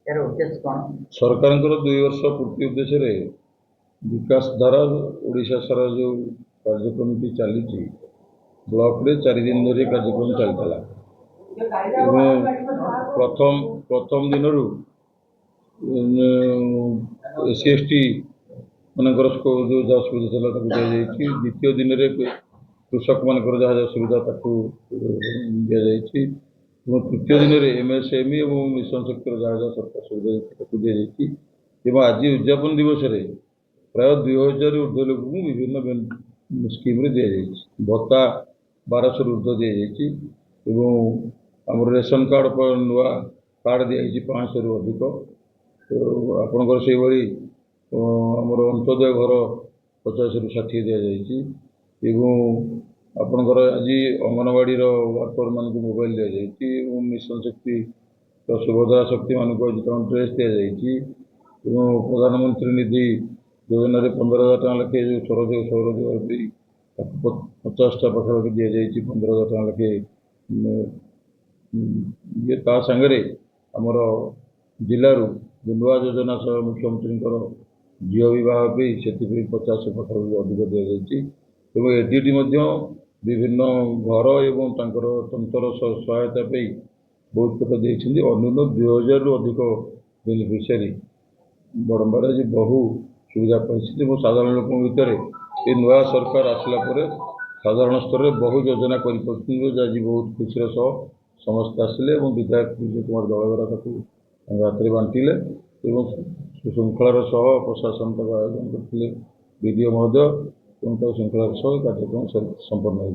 यार उद्देश्य कौन? सरकार 2 वर्ष पूर्ति उद्देश्य विकास धारा ओडिशा सारा जो कार्यक्रम चली ब्लॉक रे 4 दिन धरी कार्यक्रम चलता प्रथम दिन एस टी मानकर जो जहाँ सुविधा था द्वितीय दिन में कृषक मानकर जहाँ जहाँ सुविधा दि जाए तृतीय दिन में एमएसएमई और मिशन शक्ति जहाँ जहाँ सरकार सुविधा दि जाए आज उद्यापन दिवस प्राय 2000 ऊर्ध लोक विभिन्न स्कीम दि जाए भत्ता 1200 ऊर्ध दि जाए आम रेशन कार्ड पर नुआ कार्ड दि जाए 500 रु अधिक आपणकर से आमर अंत्योदय घर 50 रु 60 दि जाए आपणकर आज अंगनवाड़ी वर्कर मान मोबाइल दि जाए मिशन शक्ति सुभद्रा शक्ति मान ड्रेस दि जाए प्रधानमंत्री निधि योजना 15,000 टका लेखे जो सौर भी 50टा पाखापाखि दि जाए 15,000 टका लेखे ये सांगे आमर जिलूर जो नुआ योजना सह मुख्यमंत्री झील बहुत भी से 50 पाखापाखि अधिक दि जाए एडीटी विभिन्न घर एवं तंत्र सहायता बहुत प्रकार देखते अन्यून 2000 रु अधिक बेनिफिशियरी बड़म्बार आज बहु सुविधा पाई साधारण लोक भितर ये नुआ सरकार आसला साधारण स्तर में बहु योजना कर आज बहुत खुशी सह समस्त आसिले विधायक विजय कुमार दलगर हाथ में बांटिले सुशृंखलार सह प्रशासन आयोजन करते विडीओ महोदय श्रृंखलार सह कार्यक्रम संपन्न हो।